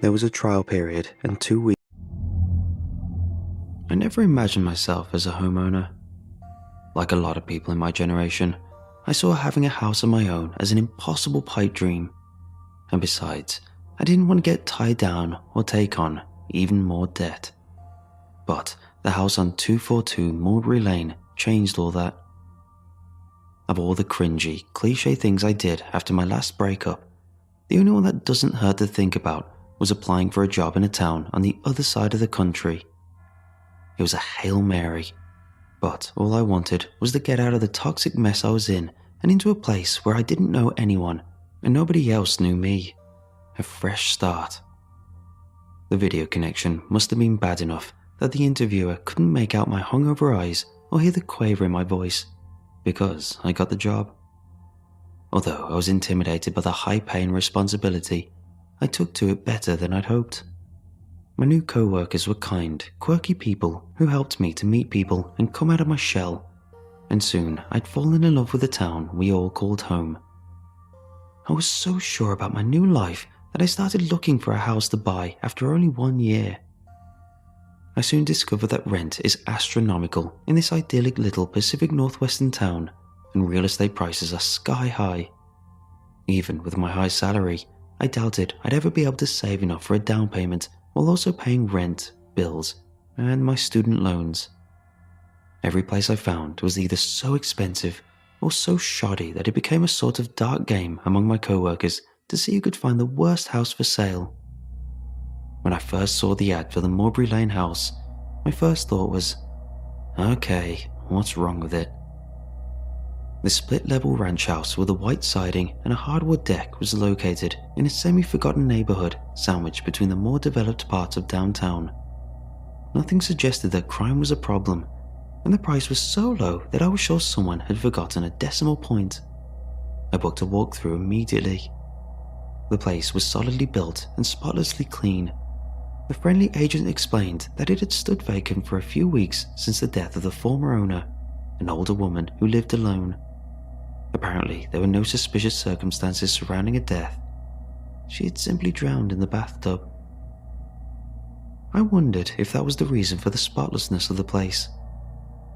There was a trial period and 2 weeks. I never imagined myself as a homeowner. Like a lot of people in my generation, I saw having a house of my own as an impossible pipe dream. And besides, I didn't want to get tied down or take on even more debt. But the house on 242 Mulberry Lane changed all that. Of all the cringy, cliche things I did after my last breakup, the only one that doesn't hurt to think about was applying for a job in a town on the other side of the country. It was a Hail Mary, but all I wanted was to get out of the toxic mess I was in and into a place where I didn't know anyone and nobody else knew me. A fresh start. The video connection must have been bad enough that the interviewer couldn't make out my hungover eyes or hear the quaver in my voice, because I got the job. Although I was intimidated by the high pay and responsibility, I took to it better than I'd hoped. My new co-workers were kind, quirky people who helped me to meet people and come out of my shell, and soon I'd fallen in love with the town we all called home. I was so sure about my new life that I started looking for a house to buy after only 1 year. I soon discovered that rent is astronomical in this idyllic little Pacific Northwestern town, and real estate prices are sky high. Even with my high salary, I doubted I'd ever be able to save enough for a down payment while also paying rent, bills, and my student loans. Every place I found was either so expensive or so shoddy that it became a sort of dark game among my co-workers to see who could find the worst house for sale. When I first saw the ad for the Mulberry Lane house, my first thought was, okay, what's wrong with it? The split-level ranch house with a white siding and a hardwood deck was located in a semi-forgotten neighborhood sandwiched between the more developed parts of downtown. Nothing suggested that crime was a problem, and the price was so low that I was sure someone had forgotten a decimal point. I booked a walkthrough immediately. The place was solidly built and spotlessly clean. The friendly agent explained that it had stood vacant for a few weeks since the death of the former owner, an older woman who lived alone. Apparently, there were no suspicious circumstances surrounding her death. She had simply drowned in the bathtub. I wondered if that was the reason for the spotlessness of the place.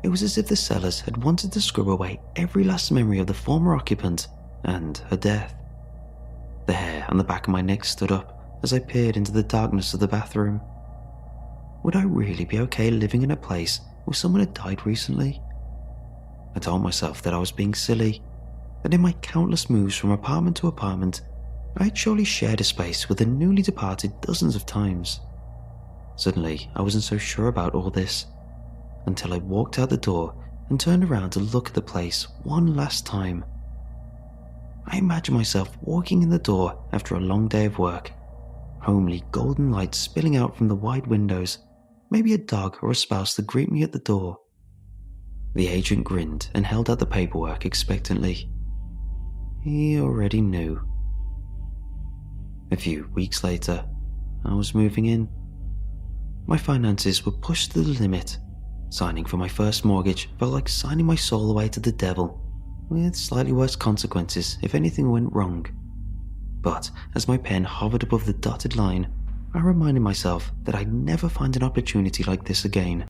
It was as if the sellers had wanted to scrub away every last memory of the former occupant and her death. The hair on the back of my neck stood up as I peered into the darkness of the bathroom. Would I really be okay living in a place where someone had died recently? I told myself that I was being silly, that in my countless moves from apartment to apartment, I had surely shared a space with the newly departed dozens of times. Suddenly, I wasn't so sure about all this, until I walked out the door and turned around to look at the place one last time. I imagined myself walking in the door after a long day of work, homely golden light spilling out from the wide windows, maybe a dog or a spouse to greet me at the door. The agent grinned and held out the paperwork expectantly. He already knew. A few weeks later, I was moving in. My finances were pushed to the limit. Signing for my first mortgage felt like signing my soul away to the devil, with slightly worse consequences if anything went wrong. But as my pen hovered above the dotted line, I reminded myself that I'd never find an opportunity like this again.